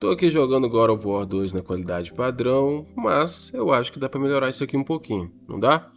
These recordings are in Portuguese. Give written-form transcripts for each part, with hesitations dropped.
Tô aqui jogando God of War 2 na qualidade padrão, mas eu acho que dá pra melhorar isso aqui um pouquinho, não dá?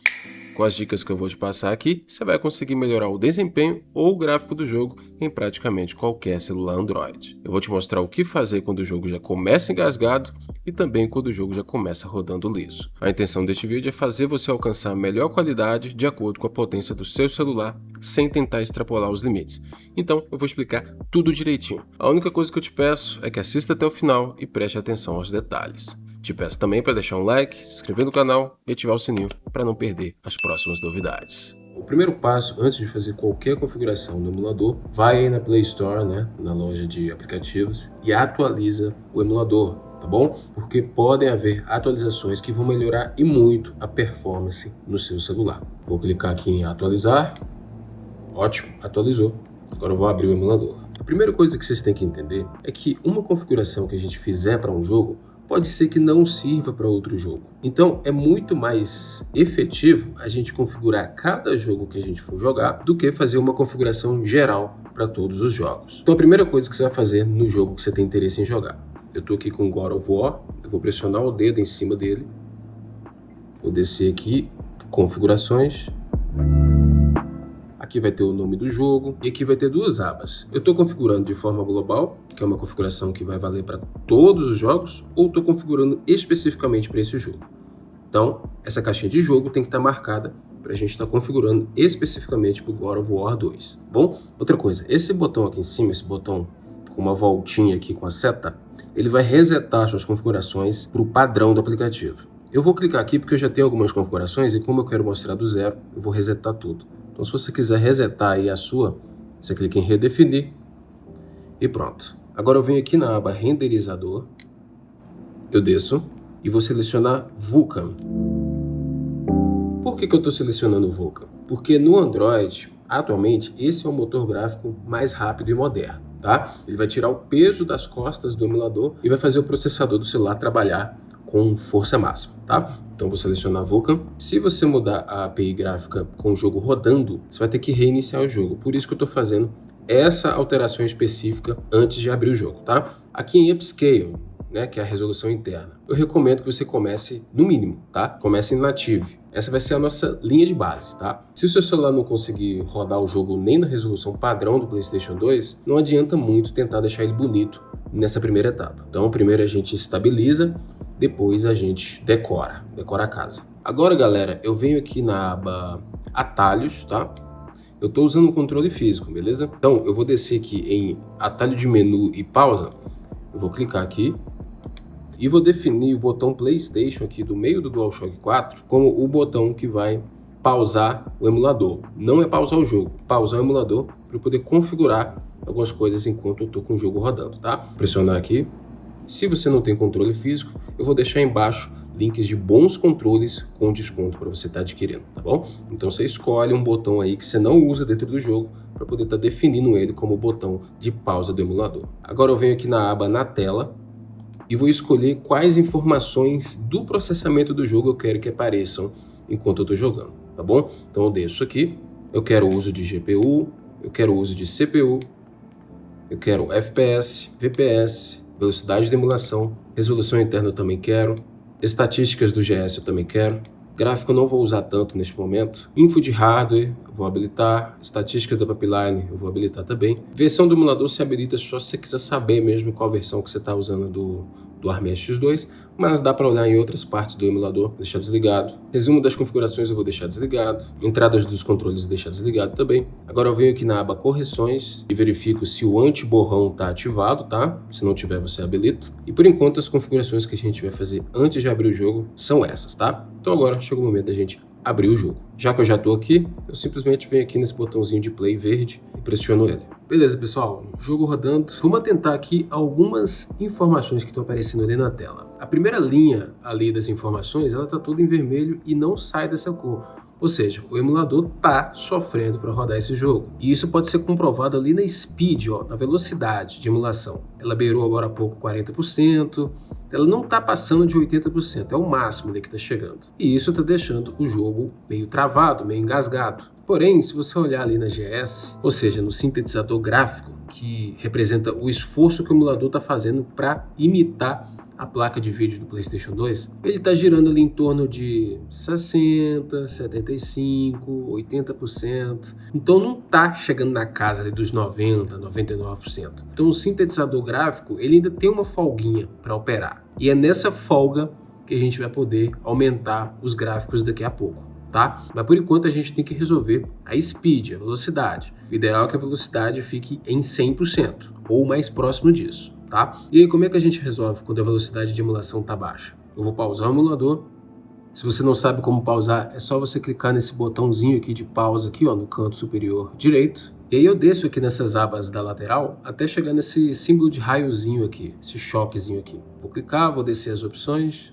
Com as dicas que eu vou te passar aqui, você vai conseguir melhorar o desempenho ou o gráfico do jogo em praticamente qualquer celular Android. Eu vou te mostrar o que fazer quando o jogo já começa engasgado e também quando o jogo já começa rodando liso. A intenção deste vídeo é fazer você alcançar a melhor qualidade de acordo com a potência do seu celular, sem tentar extrapolar os limites. Então eu vou explicar tudo direitinho. A única coisa que eu te peço é que assista até o final e preste atenção aos detalhes. Te peço também para deixar um like, se inscrever no canal e ativar o sininho para não perder as próximas novidades. O primeiro passo, antes de fazer qualquer configuração no emulador, vai aí na Play Store, na loja de aplicativos, e atualiza o emulador, tá bom? Porque podem haver atualizações que vão melhorar e muito a performance no seu celular. Vou clicar aqui em atualizar. Ótimo, atualizou. Agora eu vou abrir o emulador. A primeira coisa que vocês têm que entender é que uma configuração que a gente fizer para um jogo pode ser que não sirva para outro jogo. Então é muito mais efetivo a gente configurar cada jogo que a gente for jogar do que fazer uma configuração geral para todos os jogos. Então a primeira coisa que você vai fazer no jogo que você tem interesse em jogar. Eu estou aqui com God of War, eu vou pressionar o dedo em cima dele, vou descer aqui, configurações. Aqui vai ter o nome do jogo e aqui vai ter duas abas. Eu estou configurando de forma global, que é uma configuração que vai valer para todos os jogos, ou estou configurando especificamente para esse jogo. Então, essa caixinha de jogo tem que estar marcada para a gente estar configurando especificamente para o God of War 2, tá bom? Outra coisa, esse botão aqui em cima, esse botão com uma voltinha aqui com a seta, ele vai resetar suas configurações para o padrão do aplicativo. Eu vou clicar aqui porque eu já tenho algumas configurações e como eu quero mostrar do zero, eu vou resetar tudo. Então, se você quiser resetar aí a sua, você clica em redefinir e pronto. Agora eu venho aqui na aba renderizador, eu desço e vou selecionar Vulkan. Por que eu estou selecionando o Vulkan? Porque no Android, atualmente, esse é o motor gráfico mais rápido e moderno, tá? Ele vai tirar o peso das costas do emulador e vai fazer o processador do celular trabalhar com força máxima, tá? Então vou selecionar Vulkan. Se você mudar a API gráfica com o jogo rodando, você vai ter que reiniciar o jogo. Por isso que eu estou fazendo essa alteração específica antes de abrir o jogo, tá? Aqui em Upscale, que é a resolução interna, eu recomendo que você comece no mínimo, tá? Comece em Native. Essa vai ser a nossa linha de base, tá? Se o seu celular não conseguir rodar o jogo nem na resolução padrão do PlayStation 2, não adianta muito tentar deixar ele bonito nessa primeira etapa. Então, primeiro a gente estabiliza, depois a gente decora a casa. Agora, galera, eu venho aqui na aba Atalhos, tá? Eu tô usando um controle físico, beleza? Então, eu vou descer aqui em Atalho de Menu e Pausa. Eu vou clicar aqui e vou definir o botão PlayStation aqui do meio do DualShock 4 como o botão que vai pausar o emulador. Não é pausar o jogo, pausar o emulador para eu poder configurar algumas coisas enquanto eu tô com o jogo rodando, tá? Pressionar aqui. Se você não tem controle físico, eu vou deixar embaixo links de bons controles com desconto para você estar adquirindo, tá bom? Então você escolhe um botão aí que você não usa dentro do jogo para poder estar definindo ele como botão de pausa do emulador. Agora eu venho aqui na aba Na Tela e vou escolher quais informações do processamento do jogo eu quero que apareçam enquanto eu estou jogando, tá bom? Então eu deixo aqui, eu quero o uso de GPU, eu quero o uso de CPU, eu quero FPS, VPS, velocidade de emulação, resolução interna eu também quero, estatísticas do GS eu também quero, gráfico eu não vou usar tanto neste momento, info de hardware eu vou habilitar, estatística da pipeline eu vou habilitar também, versão do emulador se habilita só se você quiser saber mesmo qual versão que você está usando do ARM X2, mas dá para olhar em outras partes do emulador, deixar desligado. Resumo das configurações eu vou deixar desligado, entradas dos controles deixar desligado também. Agora eu venho aqui na aba correções e verifico se o anti-borrão está ativado, tá? Se não tiver, você habilita. E por enquanto as configurações que a gente vai fazer antes de abrir o jogo são essas, tá? Então agora chegou o momento da gente abrir o jogo. Já que eu já estou aqui, eu simplesmente venho aqui nesse botãozinho de play verde e pressiono ele. Beleza, pessoal, jogo rodando. Vamos atentar aqui algumas informações que estão aparecendo ali na tela. A primeira linha ali das informações, ela está toda em vermelho e não sai dessa cor. Ou seja, o emulador está sofrendo para rodar esse jogo. E isso pode ser comprovado ali na speed, na velocidade de emulação. Ela beirou agora há pouco 40%, ela não está passando de 80%, é o máximo que está chegando. E isso está deixando o jogo meio travado, meio engasgado. Porém, se você olhar ali na GS, ou seja, no sintetizador gráfico, que representa o esforço que o emulador está fazendo para imitar a placa de vídeo do PlayStation 2, ele está girando ali em torno de 60%, 75%, 80%. Então não está chegando na casa ali dos 90%, 99%. Então o sintetizador gráfico ele ainda tem uma folguinha para operar. E é nessa folga que a gente vai poder aumentar os gráficos daqui a pouco. Tá? Mas por enquanto a gente tem que resolver a speed, a velocidade. O ideal é que a velocidade fique em 100% ou mais próximo disso, tá? E aí como é que a gente resolve quando a velocidade de emulação está baixa? Eu vou pausar o emulador. Se você não sabe como pausar, é só você clicar nesse botãozinho aqui de pausa aqui, ó, no canto superior direito. E aí eu desço aqui nessas abas da lateral até chegar nesse símbolo de raiozinho aqui, esse choquezinho aqui. Vou clicar, vou descer as opções.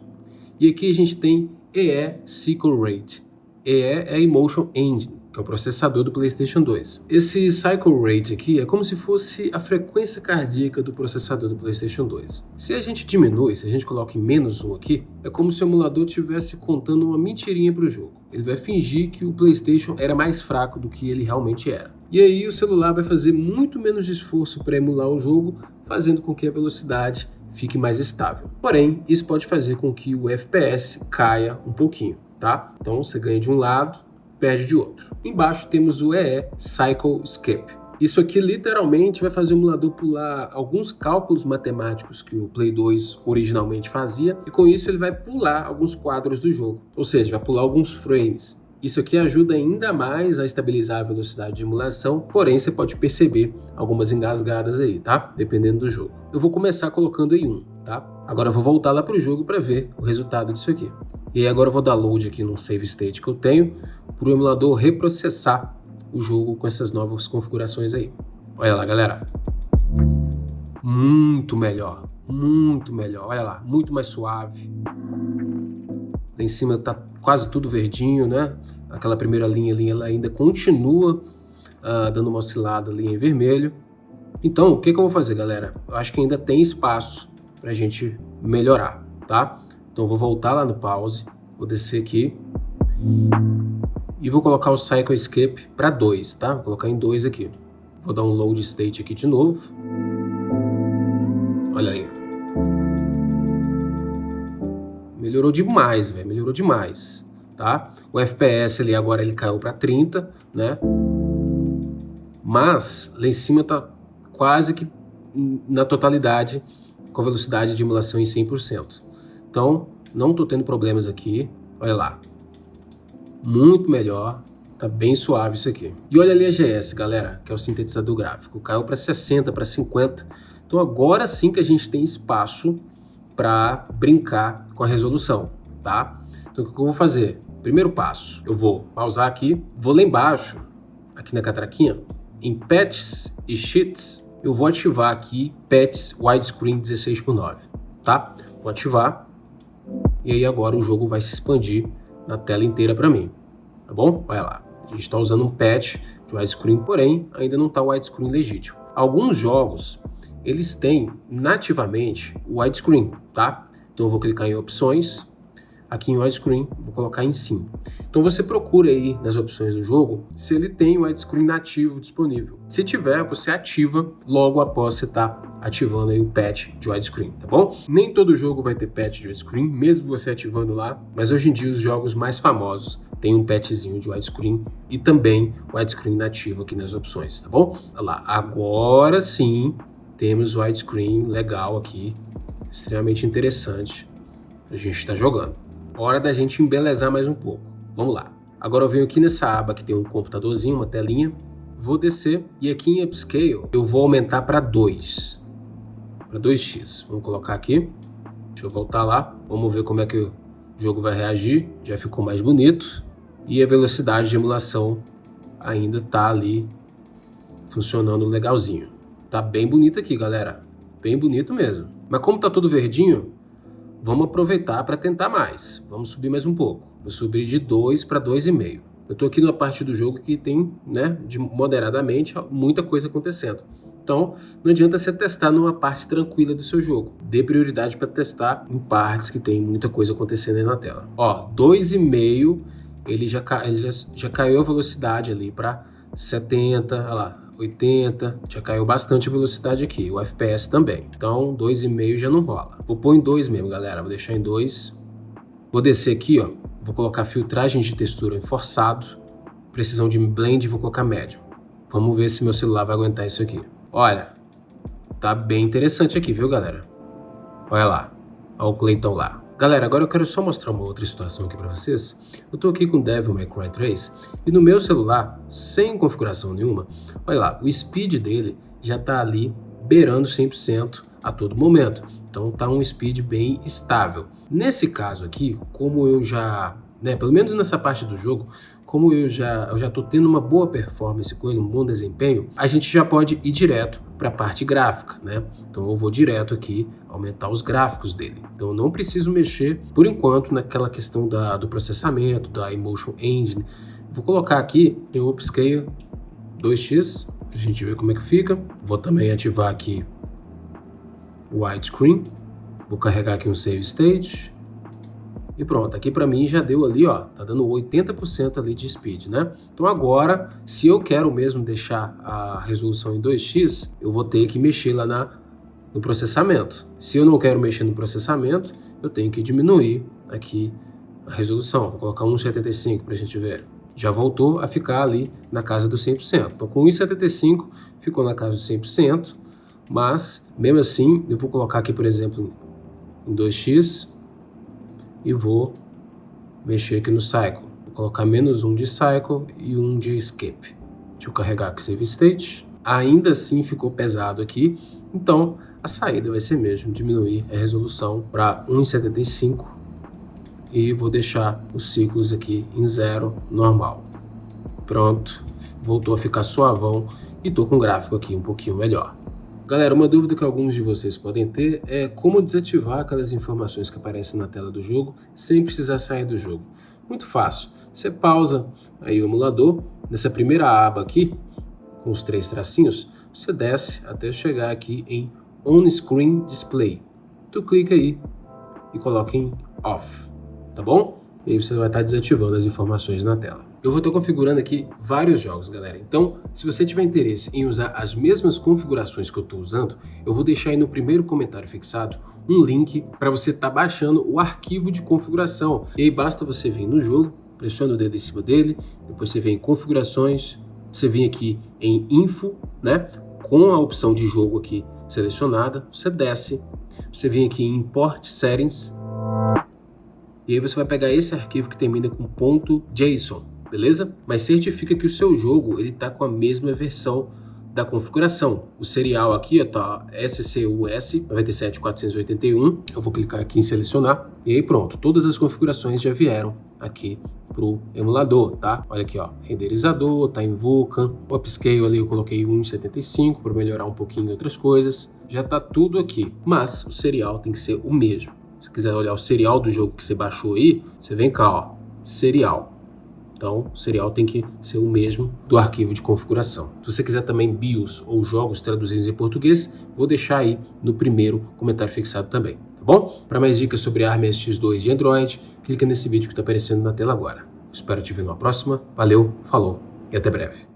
E aqui a gente tem EE Cycle Rate. EE é a Emotion Engine, que é o processador do PlayStation 2. Esse Cycle Rate aqui é como se fosse a frequência cardíaca do processador do PlayStation 2. Se a gente diminui, se a gente coloca em -1 aqui, é como se o emulador estivesse contando uma mentirinha para o jogo. Ele vai fingir que o PlayStation era mais fraco do que ele realmente era. E aí o celular vai fazer muito menos esforço para emular o jogo, fazendo com que a velocidade fique mais estável. Porém, isso pode fazer com que o FPS caia um pouquinho. Tá? Então você ganha de um lado, perde de outro. Embaixo temos o EE Cycle Skip. Isso aqui literalmente vai fazer o emulador pular alguns cálculos matemáticos que o Play 2 originalmente fazia, e com isso ele vai pular alguns quadros do jogo, ou seja, vai pular alguns frames. Isso aqui ajuda ainda mais a estabilizar a velocidade de emulação, porém você pode perceber algumas engasgadas aí, tá? Dependendo do jogo. Eu vou começar colocando em 1, tá? Agora eu vou voltar lá para o jogo para ver o resultado disso aqui. E aí agora eu vou dar load aqui no save state que eu tenho para o emulador reprocessar o jogo com essas novas configurações aí. Olha lá, galera. Muito melhor, olha lá, muito mais suave. Lá em cima tá quase tudo verdinho, né? Aquela primeira linha ali, ela ainda continua dando uma oscilada ali em vermelho. Então, o que eu vou fazer, galera? Eu acho que ainda tem espaço pra gente melhorar, tá? Então, eu vou voltar lá no pause, vou descer aqui e vou colocar o Cycle Skip para 2, tá? Vou colocar em 2 aqui. Vou dar um load state aqui de novo. Olha aí. Melhorou demais, velho. Melhorou demais, tá? O FPS ali agora ele caiu para 30, né? Mas lá em cima tá quase que na totalidade com a velocidade de emulação em 100%. Então, não tô tendo problemas aqui. Olha lá. Muito melhor. Tá bem suave isso aqui. E olha ali a GS, galera, que é o sintetizador gráfico. Caiu para 60, para 50. Então agora sim que a gente tem espaço para brincar com a resolução, tá? Então o que eu vou fazer? Primeiro passo, eu vou pausar aqui, vou lá embaixo, aqui na catraquinha, em Patches e Sheets, eu vou ativar aqui Patches Widescreen 16:9, tá? Vou ativar e aí agora o jogo vai se expandir na tela inteira para mim, tá bom? Olha lá, a gente está usando um patch de widescreen, porém ainda não está o widescreen legítimo. Alguns jogos eles têm nativamente o widescreen, tá? Então eu vou clicar em opções, aqui em widescreen, vou colocar em sim. Então você procura aí nas opções do jogo se ele tem o widescreen nativo disponível. Se tiver, você ativa logo após você estar ativando aí o patch de widescreen, tá bom? Nem todo jogo vai ter patch de widescreen, mesmo você ativando lá, mas hoje em dia os jogos mais famosos tem um patchzinho de widescreen e também widescreen nativo aqui nas opções, tá bom? Olha lá, agora sim temos widescreen legal aqui, extremamente interessante pra gente estar jogando. Hora da gente embelezar mais um pouco. Vamos lá. Agora eu venho aqui nessa aba que tem um computadorzinho, uma telinha, vou descer e aqui em Upscale eu vou aumentar para 2. Para 2x. Vamos colocar aqui. Deixa eu voltar lá. Vamos ver como é que o jogo vai reagir. Já ficou mais bonito. E a velocidade de emulação ainda tá ali funcionando legalzinho. Tá bem bonito aqui, galera. Bem bonito mesmo. Mas como tá tudo verdinho, vamos aproveitar para tentar mais. Vamos subir mais um pouco. Vou subir de 2 para 2,5. Eu tô aqui numa parte do jogo que tem, né, moderadamente, muita coisa acontecendo. Então, não adianta você testar numa parte tranquila do seu jogo. Dê prioridade para testar em partes que tem muita coisa acontecendo aí na tela. Ó, 2,5 ele já caiu a velocidade ali para 70, olha lá, 80, já caiu bastante a velocidade aqui, o FPS também. Então 2,5 já não rola. Vou pôr em 2 mesmo, galera, vou deixar em 2. Vou descer aqui, ó, vou colocar filtragem de textura em forçado, precisão de blend vou colocar médio. Vamos ver se meu celular vai aguentar isso aqui. Olha, tá bem interessante aqui, viu, galera? Olha lá, olha o Clayton lá. Galera, agora eu quero só mostrar uma outra situação aqui para vocês. Eu tô aqui com o Devil May Cry 3 e no meu celular, sem configuração nenhuma, olha lá, o speed dele já tá ali beirando 100% a todo momento. Então tá um speed bem estável. Nesse caso aqui, como eu já, pelo menos nessa parte do jogo, como eu já tô tendo uma boa performance com ele, um bom desempenho, a gente já pode ir direto para a parte gráfica, né? Então eu vou direto aqui aumentar os gráficos dele. Então eu não preciso mexer, por enquanto, naquela questão do processamento, da Emotion Engine. Vou colocar aqui em Upscale 2x, pra gente ver como é que fica. Vou também ativar aqui o widescreen. Vou carregar aqui um save state. E pronto, aqui para mim já deu ali, ó, tá dando 80% ali de speed, né? Então agora, se eu quero mesmo deixar a resolução em 2x, eu vou ter que mexer lá no processamento. Se eu não quero mexer no processamento, eu tenho que diminuir aqui a resolução. Vou colocar 1,75 pra gente ver. Já voltou a ficar ali na casa dos 100%. Então com 1,75 ficou na casa dos 100%, mas mesmo assim eu vou colocar aqui, por exemplo, em 2x, e vou mexer aqui no Cycle. Vou colocar -1 de Cycle e 1 de Escape. Deixa eu carregar aqui Save State. Ainda assim ficou pesado aqui, então a saída vai ser mesmo diminuir a resolução para 1,75 e vou deixar os ciclos aqui em 0 normal. Pronto, voltou a ficar suavão e tô com o gráfico aqui um pouquinho melhor. Galera, uma dúvida que alguns de vocês podem ter é como desativar aquelas informações que aparecem na tela do jogo sem precisar sair do jogo. Muito fácil. Você pausa aí o emulador, nessa primeira aba aqui, com os 3 tracinhos, você desce até chegar aqui em On-Screen Display. Tu clica aí e coloca em Off, tá bom? E aí você vai estar desativando as informações na tela. Eu vou estar configurando aqui vários jogos, galera. Então, se você tiver interesse em usar as mesmas configurações que eu estou usando, eu vou deixar aí no primeiro comentário fixado um link para você estar baixando o arquivo de configuração. E aí basta você vir no jogo, pressiona o dedo em cima dele, depois você vem em configurações, você vem aqui em Info, né? Com a opção de jogo aqui selecionada, você desce, você vem aqui em Import Settings, e aí você vai pegar esse arquivo que termina com .json. Beleza? Mas certifica que o seu jogo ele tá com a mesma versão da configuração. O serial aqui tá SCUS 97481. Eu vou clicar aqui em selecionar e aí pronto, todas as configurações já vieram aqui pro emulador, tá? Olha aqui, ó, renderizador, tá em Vulkan, upscale ali eu coloquei 1,75 para melhorar um pouquinho outras coisas. Já tá tudo aqui, mas o serial tem que ser o mesmo. Se quiser olhar o serial do jogo que você baixou aí, você vem cá, ó, serial. Então, o serial tem que ser o mesmo do arquivo de configuração. Se você quiser também BIOS ou jogos traduzidos em português, vou deixar aí no primeiro comentário fixado também, tá bom? Para mais dicas sobre ARM SX2 de Android, clica nesse vídeo que está aparecendo na tela agora. Espero te ver numa próxima. Valeu, falou e até breve.